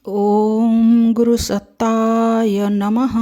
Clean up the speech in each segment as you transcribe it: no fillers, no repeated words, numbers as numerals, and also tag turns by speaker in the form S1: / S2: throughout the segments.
S1: ओम गुरु सत्ताय नमः।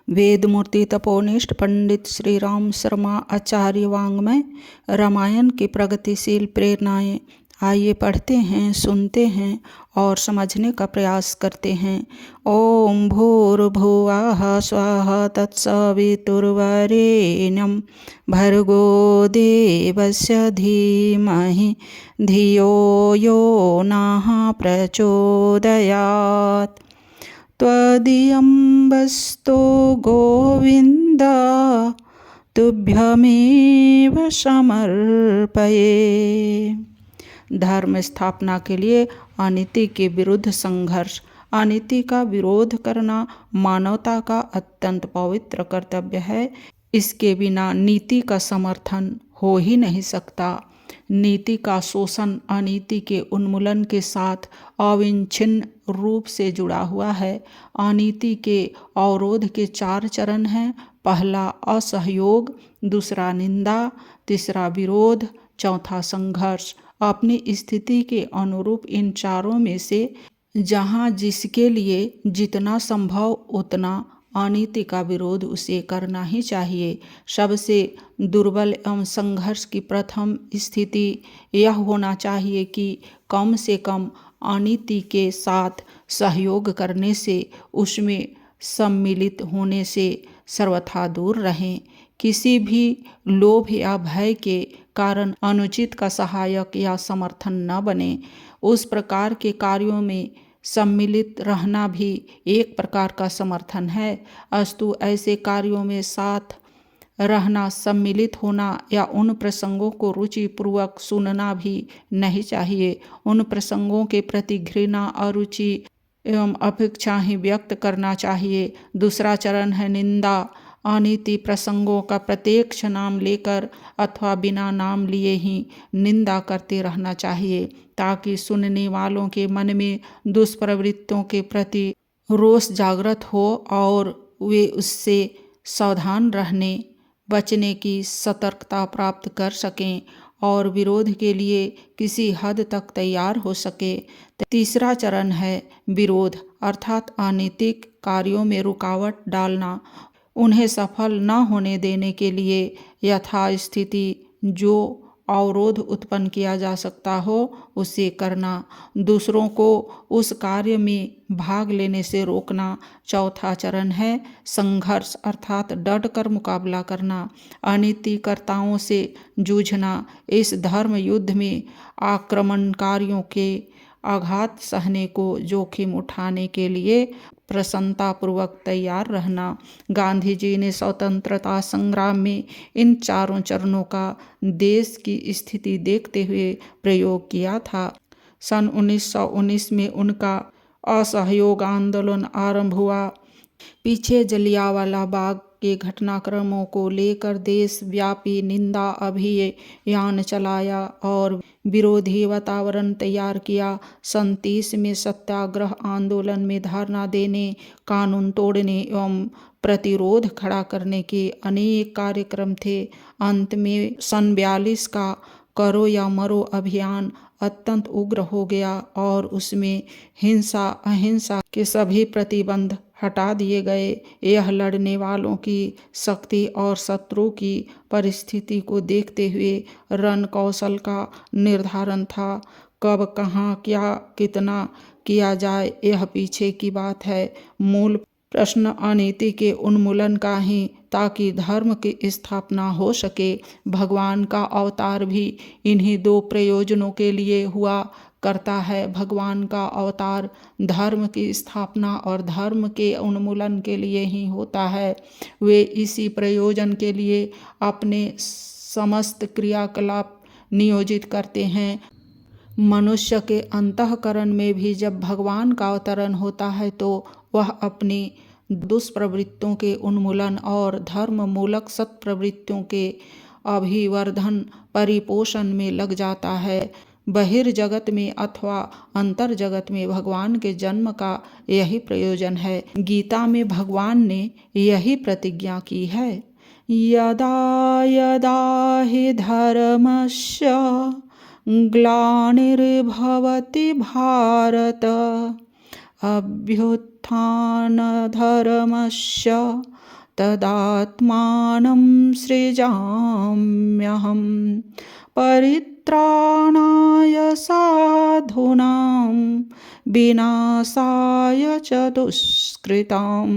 S1: वेदमूर्ति तपोनिष्ठ पंडित श्री राम शर्मा आचार्य वाङ्मय रामायण की प्रगतिशील प्रेरणाएं। आइए पढ़ते हैं, सुनते हैं और समझने का प्रयास करते हैं। ओम भूर्भुवः स्वः तत्सवितुर्वरेण्यं भर्गो देवस्य धीमहि धियो यो नः प्रचोदयात्। त्वदीयं वस्तु गोविन्द तुभ्यमेव समर्पये। धर्म स्थापना के लिए अनीति के विरुद्ध संघर्ष। अनीति का विरोध करना मानवता का अत्यंत पवित्र कर्तव्य है। इसके बिना नीति का समर्थन हो ही नहीं सकता। नीति का शोषण अनीति के उन्मूलन के साथ अविच्छिन्न रूप से जुड़ा हुआ है। अनीति के अवरोध के 4 चरण हैं। पहला असहयोग, दूसरा निंदा, तीसरा विरोध, चौथा संघर्ष। अपनी स्थिति के अनुरूप इन चारों में से जहाँ जिसके लिए जितना संभव उतना अनीति का विरोध उसे करना ही चाहिए। सबसे दुर्बल एवं संघर्ष की प्रथम स्थिति यह होना चाहिए कि कम से कम अनीति के साथ सहयोग करने से, उसमें सम्मिलित होने से सर्वथा दूर रहें। किसी भी लोभ या भय के कारण अनुचित का सहायक या समर्थन न बने। उस प्रकार के कार्यों में सम्मिलित रहना भी एक प्रकार का समर्थन है। अस्तु ऐसे कार्यों में साथ रहना, सम्मिलित होना या उन प्रसंगों को रुचिपूर्वक सुनना भी नहीं चाहिए। उन प्रसंगों के प्रति घृणा, अरुचि एवं अपेक्षा ही व्यक्त करना चाहिए। दूसरा चरण है निंदा। अनीति प्रसंगों का प्रत्यक्ष नाम लेकर अथवा बिना नाम लिए ही निंदा करते रहना चाहिए, ताकि सुनने वालों के मन में दुष्प्रवृत्तियों के प्रति रोष जागृत हो और वे उससे सावधान रहने बचने की सतर्कता प्राप्त कर सकें और विरोध के लिए किसी हद तक तैयार हो सके। तीसरा चरण है विरोध, अर्थात अनैतिक कार्यों में रुकावट डालना। उन्हें सफल न होने देने के लिए यथास्थिति जो अवरोध उत्पन्न किया जा सकता हो उसे करना। दूसरों को उस कार्य में भाग लेने से रोकना। चौथा चरण है संघर्ष, अर्थात डट कर मुकाबला करना, अनीतिकर्ताओं से जूझना। इस धर्म युद्ध में आक्रमणकारियों के आघात सहने को जोखिम उठाने के लिए प्रसन्नतापूर्वक तैयार रहना। गांधी जी ने स्वतंत्रता संग्राम में इन चारों चरणों का देश की स्थिति देखते हुए प्रयोग किया था। सन 1919 में उनका असहयोग आंदोलन आरंभ हुआ। पीछे जलियांवाला बाग के घटनाक्रमों को लेकर देशव्यापी निंदा अभियान चलाया और विरोधी वातावरण तैयार किया। सन 30 में सत्याग्रह आंदोलन में धरना देने, कानून तोड़ने एवं प्रतिरोध खड़ा करने के अनेक कार्यक्रम थे। अंत में सन 42 का करो या मरो अभियान अत्यंत उग्र हो गया और उसमें हिंसा अहिंसा के सभी प्रतिबंध हटा दिए गए। यह लड़ने वालों की शक्ति और शत्रु की परिस्थिति को देखते हुए रण कौशल का निर्धारण था। कब, कहाँ, क्या, कितना किया जाए यह पीछे की बात है। मूल प्रश्न अनीति के उन्मूलन का ही, ताकि धर्म की स्थापना हो सके। भगवान का अवतार भी इन्हीं 2 प्रयोजनों के लिए हुआ करता है। भगवान का अवतार धर्म की स्थापना और धर्म के उन्मूलन के लिए ही होता है। वे इसी प्रयोजन के लिए अपने समस्त क्रियाकलाप नियोजित करते हैं। मनुष्य के अंतःकरण में भी जब भगवान का अवतरण होता है तो वह अपनी दुष्प्रवृत्तियों के उन्मूलन और धर्म मूलक सत्प्रवृत्तियों के अभिवर्धन परिपोषण में लग जाता है। बहिर्जगत में अथवा अंतर जगत में भगवान के जन्म का यही प्रयोजन है। गीता में भगवान ने यही प्रतिज्ञा की है, यदा यदा हि धर्मस्य ग्लानिर्भवति भारत अभ्युत्थानधर्मस्य तदात्मानं सृजाम्यहम् परित्राणाय साधूनां विनाशाय च दुष्कृतां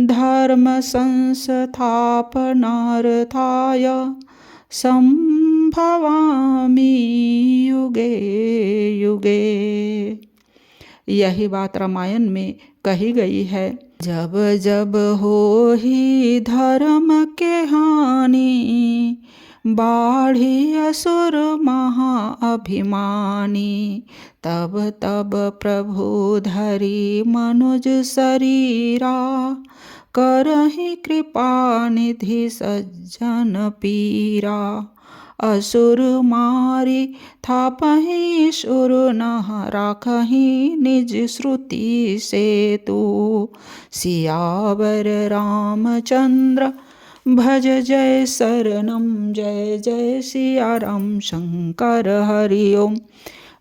S1: धर्मसंस्थापनार्थाय संभवामि युगे युगे। यही बात रामायण में कही गई है। जब जब हो ही धर्म के हानि बाढ़ी असुर महाअभिमानी तब तब प्रभु धरी मनुज शरीरा करहि कृपा निधि सज्जन पीरा असुर मारी थापहि सुर नह राखहि निज श्रुति सेतु सियावर रामचंद्र भज जय शरणम जय जय सिया राम शंकर हरि ओम।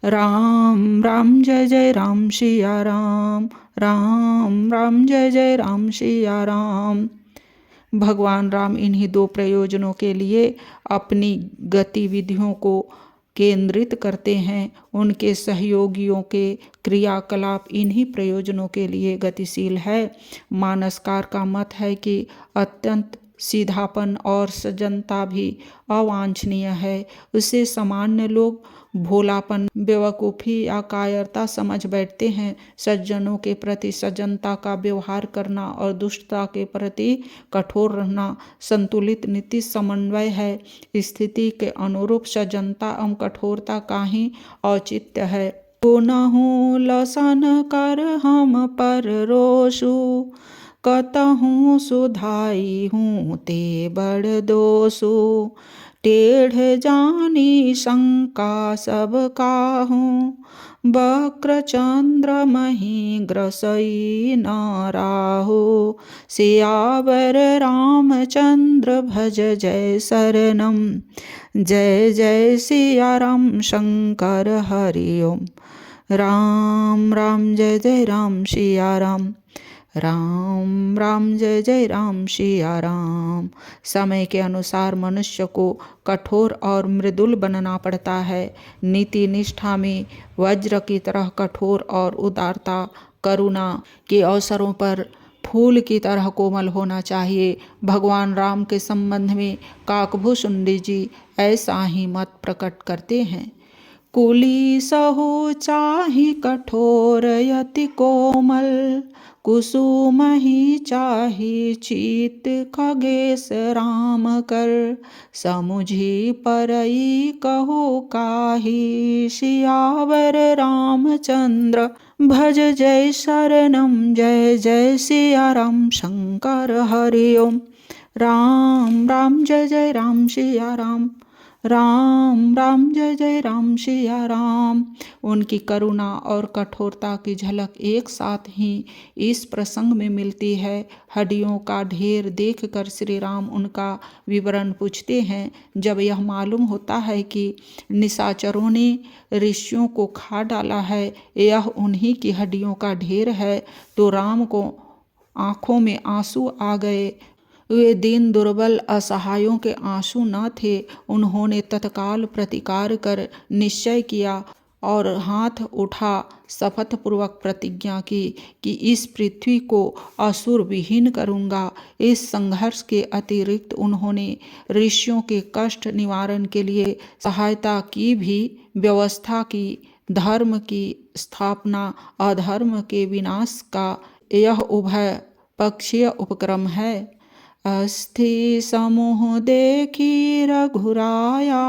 S1: राम राम जय जय राम सिया राम राम राम जय जय राम सिया राम। भगवान राम इन्हीं दो प्रयोजनों के लिए अपनी गतिविधियों को केंद्रित करते हैं। उनके सहयोगियों के क्रियाकलाप इन्हीं प्रयोजनों के लिए गतिशील है। मानसकार का मत है कि अत्यंत सीधापन और सज्जनता भी अवांछनीय है। उसे सामान्य लोग भोलापन, बेवकूफ़ी या कायरता समझ बैठते हैं। सज्जनों के प्रति सज्जनता का व्यवहार करना और दुष्टता के प्रति कठोर रहना संतुलित नीति समन्वय है। स्थिति के अनुरूप सज्जनता एवं कठोरता का ही औचित्य है। पुनहु लसन कर हम पर रोषु कतहु सुधाई हूँ ते बड़ दोषु टेढ़ जानी शंका सब काहूँ वक्र चंद्र मही ग्रसई नाराहु सियावर रामचंद्र भज जय शरणम जय जय सिया राम शंकर हरि ओम। राम राम जय जय राम सिया राम राम राम जय जय राम सिया राम। समय के अनुसार मनुष्य को कठोर और मृदुल बनना पड़ता है। नीति निष्ठा में वज्र की तरह कठोर और उदारता करुणा के अवसरों पर फूल की तरह कोमल होना चाहिए। भगवान राम के संबंध में काकभूषुंडी जी ऐसा ही मत प्रकट करते हैं। कुली सहु चाहि कठोर यति कोमल कुसुम ही चाही चीत खगेश राम कर समुझी परई कहो काही सियावर रामचंद्र भज जय शरणम जय जय सिया राम शंकर हरि ओम। राम राम जय जय राम सिया राम राम राम जय जय राम सिया राम। उनकी करुणा और कठोरता की झलक एक साथ ही इस प्रसंग में मिलती है। हड्डियों का ढेर देखकर श्री राम उनका विवरण पूछते हैं। जब यह मालूम होता है कि निशाचरों ने ऋषियों को खा डाला है, यह उन्हीं की हड्डियों का ढेर है, तो राम को आंखों में आंसू आ गए। वे दीन दुर्बल असहायों के आंसू न थे। उन्होंने तत्काल प्रतिकार कर निश्चय किया और हाथ उठा शपथपूर्वक प्रतिज्ञा की कि इस पृथ्वी को असुर विहीन करूँगा। इस संघर्ष के अतिरिक्त उन्होंने ऋषियों के कष्ट निवारण के लिए सहायता की भी व्यवस्था की। धर्म की स्थापना अधर्म के विनाश का यह उभय पक्षीय उपक्रम है। अस्थि समूह देखी रघुराया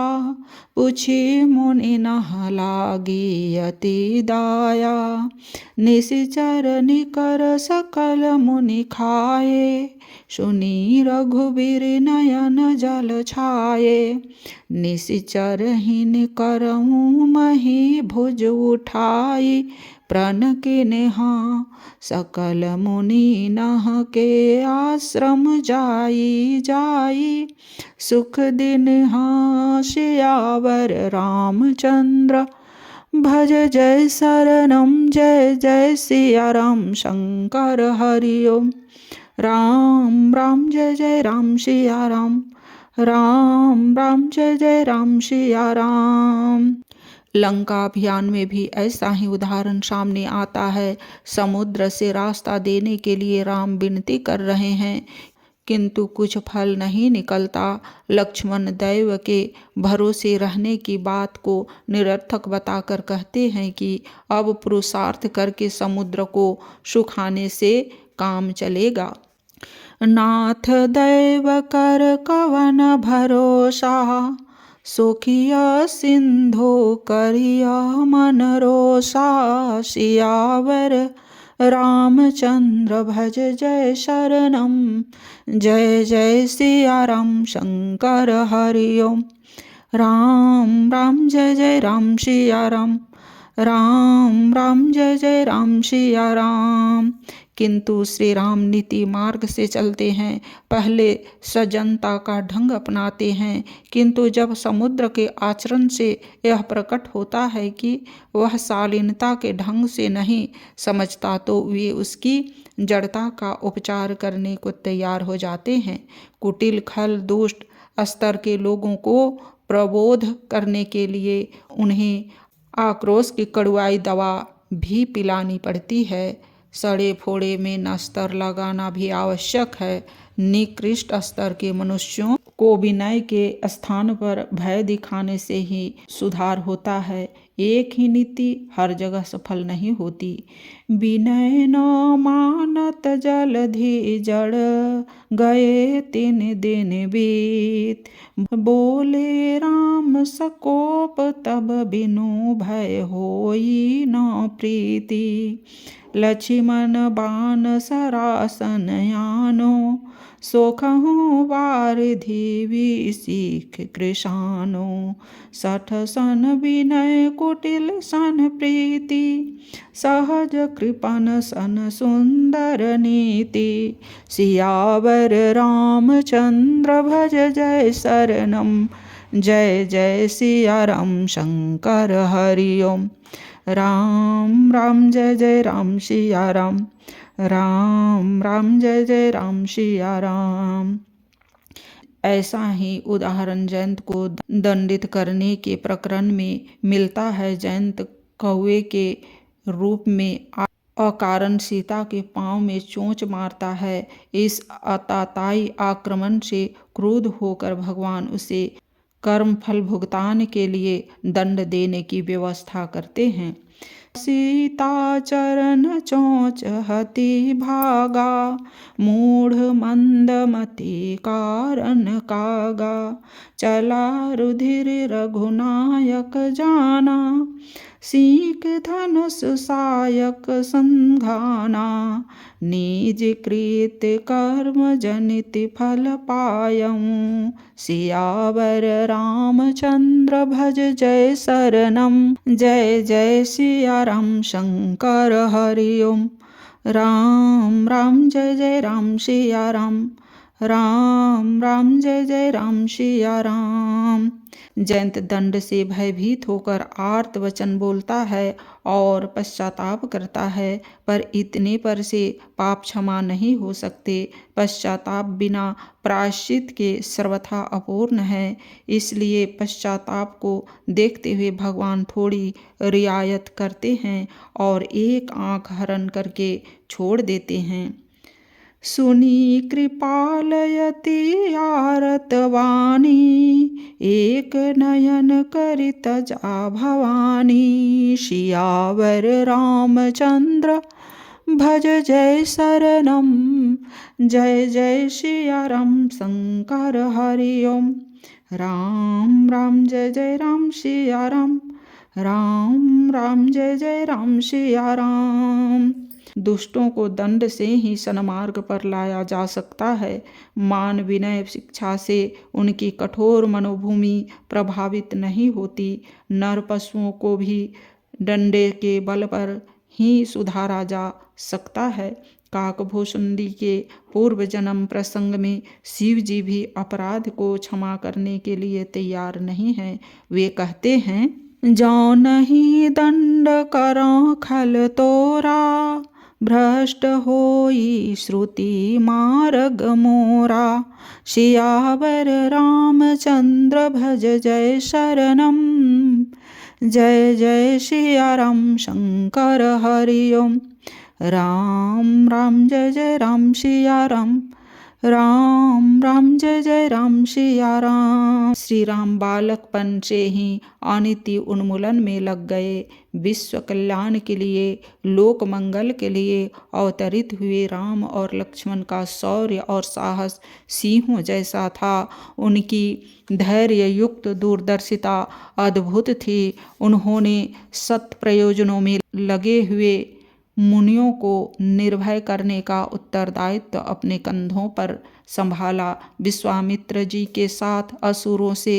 S1: पूछी मुनि नह लागी अति दाया निशिचर निकर सकल मुनि खाए सुनी रघुबीर नयन जल छाए निशिचर ही निकरऊँ मही भुज उठाई प्रण के नेहा सकल मुनि नह के आश्रम जाई जाई सुख दिन सियावर रामचंद्र भज जय शरणम जय जय सिया राम शंकर हरि ओम। राम राम जय जय राम सिया राम, राम राम जय जय राम सिया राम। लंका अभियान में भी ऐसा ही उदाहरण सामने आता है। समुद्र से रास्ता देने के लिए राम विनती कर रहे हैं, किंतु कुछ फल नहीं निकलता। लक्ष्मण दैव के भरोसे रहने की बात को निरर्थक बताकर कहते हैं कि अब पुरुषार्थ करके समुद्र को सुखाने से काम चलेगा। नाथ दैव कर कवन भरोसा, सुखिया सिंधु करिया मन रोसा। सियावर रामचंद्र भज जय शरणम, जय जय सिया राम शंकर हरि ओम। राम राम जय जय राम सिया राम, राम राम जय जय राम सिया राम। किंतु श्री राम नीति मार्ग से चलते हैं, पहले सज्जनता का ढंग अपनाते हैं, किंतु जब समुद्र के आचरण से यह प्रकट होता है कि वह शालीनता के ढंग से नहीं समझता, तो वे उसकी जड़ता का उपचार करने को तैयार हो जाते हैं। कुटिल खल दुष्ट स्तर के लोगों को प्रबोध करने के लिए उन्हें आक्रोश की कड़ुआई दवा भी पिलानी पड़ती है। सड़े फोड़े में नस्तर लगाना भी आवश्यक है। निकृष्ट स्तर के मनुष्यों को विनय के स्थान पर भय दिखाने से ही सुधार होता है। एक ही नीति हर जगह सफल नहीं होती। विनय न मानत जलधि जड़, गए 3 दिन बीत। बोले राम सकोप तब बिनु भय होई न प्रीति। लक्ष्मण बाण सरासन यानो, सोखहु वारिधि विसीख कृशानो। 60 सन विनय कुटिल सन प्रीति, सहज कृपन सन सुंदर नीति। सियावर रामचंद्र भज जय शरणम, जय जय सिया राम शंकर हरि ओम। राम राम जय जय राम सिया राम, राम राम जय जय राम सिया राम। ऐसा ही उदाहरण जयंत को दंडित करने के प्रकरण में मिलता है। जयंत कौवे के रूप में अकारण सीता के पांव में चोंच मारता है। इस आतताई आक्रमण से क्रुद्ध होकर भगवान उसे कर्म फल भुगतान के लिए दंड देने की व्यवस्था करते हैं। सीता चरण चोंच हति भागा, मूढ़ मंदमति कारण कागा। चला रुधिर रघुनायक जाना, सीक धनुष सायक संघाना। निज कृत कर्म जनित फल पायऊँ, सियावर रामचंद्र भज जय शरणम, जय जय सिया राम शंकर हरि ओम। राम राम जय जय राम सिया राम, राम राम जय जय राम सिया राम। जयंत दंड से भयभीत होकर आर्त वचन बोलता है और पश्चाताप करता है, पर इतने पर से पाप क्षमा नहीं हो सकते। पश्चाताप बिना प्रायश्चित के सर्वथा अपूर्ण है। इसलिए पश्चाताप को देखते हुए भगवान थोड़ी रियायत करते हैं और एक आंख हरण करके छोड़ देते हैं। सुनी कृपालयति आरत वाणी, एक नयन करित जा भवानी। सियावर रामचंद्र भज जय शरणम, जय जय सिया राम शंकर हरि ओम। राम राम जय जय राम सिया राम, राम राम जय जय राम सिया राम। दुष्टों को दंड से ही सन्मार्ग पर लाया जा सकता है। मान विनय शिक्षा से उनकी कठोर मनोभूमि प्रभावित नहीं होती। नर पशुओं को भी डंडे के बल पर ही सुधारा जा सकता है। काकभूषुंडी के पूर्व जन्म प्रसंग में शिव जी भी अपराध को क्षमा करने के लिए तैयार नहीं हैं। वे कहते हैं, जौ नहीं दंड करो खल तोरा, भ्रष्ट होई श्रुति मार्ग मोरा। सियावर रामचंद्र भज जय शरणम, जय जय सिया राम शंकर हरि ओम। राम राम जय जय राम सिया राम, राम राम जय जय राम सिया राम। श्री राम बालकपन से ही अनीति उन्मूलन में लग गए। विश्व कल्याण के लिए, लोक मंगल के लिए अवतरित हुए राम और लक्ष्मण का शौर्य और साहस सिंहों जैसा था। उनकी धैर्य युक्त दूरदर्शिता अद्भुत थी। उन्होंने सत प्रयोजनों में लगे हुए मुनियों को निर्भय करने का उत्तरदायित्व अपने कंधों पर संभाला। विश्वामित्र जी के साथ असुरों से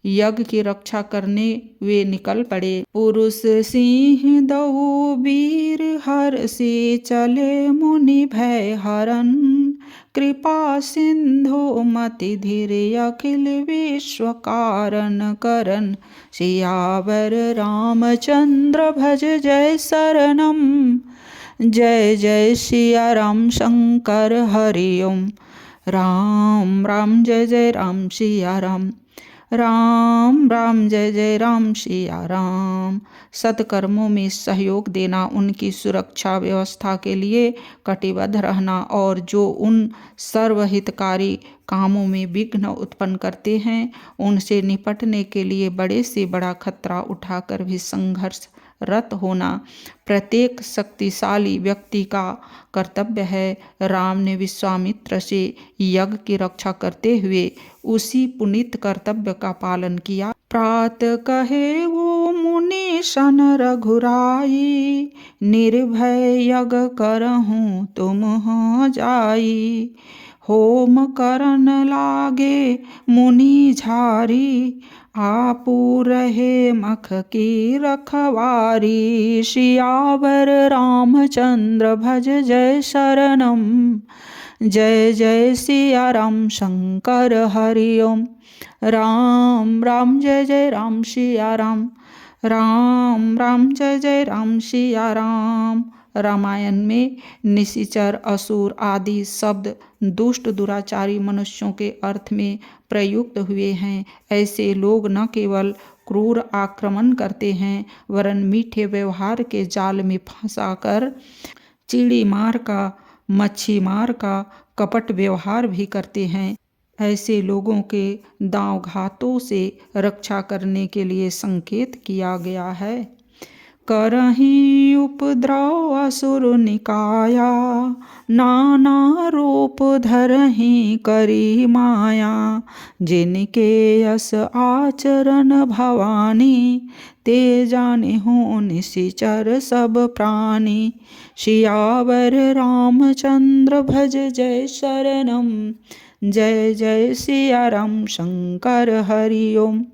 S1: यज्ञ की रक्षा करने वे निकल पड़े। पुरुष सिंह दऊ वीर हर से चले, मुनि भय हरन कृपा सिंधु मति धीर, अखिल विश्व कारण करन। सियावर रामचंद्र भज जय शरणम, जय जय सिया राम शंकर हरि ओम। राम राम जय जय राम सिया राम, राम राम जय जय राम सिया राम। सत्कर्मों में सहयोग देना, उनकी सुरक्षा व्यवस्था के लिए कटिबद्ध रहना और जो उन सर्वहितकारी कामों में विघ्न उत्पन्न करते हैं उनसे निपटने के लिए बड़े से बड़ा खतरा उठाकर भी संघर्ष रत होना प्रत्येक शक्तिशाली व्यक्ति का कर्तव्य है। राम ने विश्वामित्र से यज्ञ की रक्षा करते हुए उसी पुनीत कर्तव्य का पालन किया। प्रात कहे वो मुनि सन रघुराई, निर्भय यज्ञ करहूँ तुम हो जाई। होम करन लागे मुनि झारी, आपू रहे मख की रखवारी। सियावर रामचंद्र भज जय शरणम, जय जय सिया राम शंकर हरि ओम। राम राम जय जय राम सिया राम, राम राम जय जय राम सिया राम। रामायण में निशिचर, असुर आदि शब्द दुष्ट दुराचारी मनुष्यों के अर्थ में प्रयुक्त हुए हैं। ऐसे लोग न केवल क्रूर आक्रमण करते हैं वरन मीठे व्यवहार के जाल में फंसाकर चिड़ी मार का, मच्छी मार का कपट व्यवहार भी करते हैं। ऐसे लोगों के दांव घातों से रक्षा करने के लिए संकेत किया गया है। करहीं उपद्रव असुर निकाया, नाना रूप धरहीं करी माया। जिनके यस आचरण भवानी, ते जाने हो निशिचर सब प्राणी। सियावर रामचंद्र भज जय शरणम, जय जय सिया राम शंकर हरि ओम।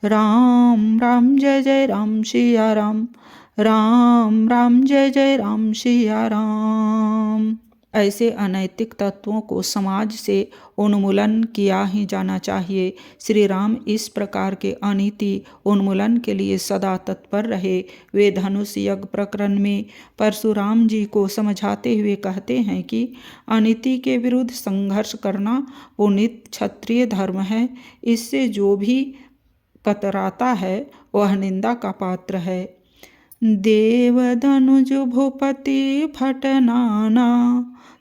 S1: राम राम जय जय राम सिया राम, राम राम जय जय राम सिया राम। ऐसे अनैतिक तत्वों को समाज से उन्मूलन किया ही जाना चाहिए। श्री राम इस प्रकार के अनीति उन्मूलन के लिए सदा तत्पर रहे। वे धनुष यज्ञ प्रकरण में परशुराम जी को समझाते हुए कहते हैं कि अनीति के विरुद्ध संघर्ष करना पुनीत क्षत्रिय धर्म है। इससे जो भी कतराता है वह निंदा का पात्र है। देव धनुज भूपति फटनाना,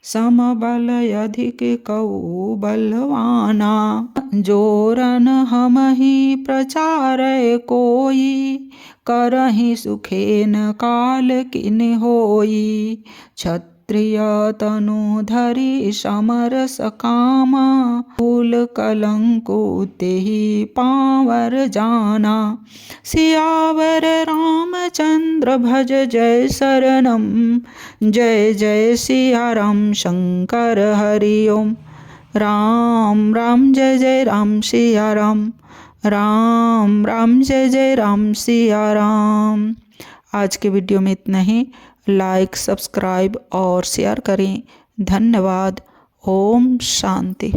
S1: समबल अधिक कऊ बलवाना। जोरन हमहि प्रचार कोई, करहि सुखेन काल किन होई। क्षत्रिय तनु धरि समरस कामा, फूल कलंकु तेहि पावर जाना। सियावर रामचंद्र भज जय शरणम, जय जय सिया राम शंकर हरि ओम। राम राम जय जय राम सिया राम, राम राम जय जय राम सिया राम। आज के वीडियो में इतना ही। लाइक, सब्सक्राइब और शेयर करें। धन्यवाद। ओम शांति।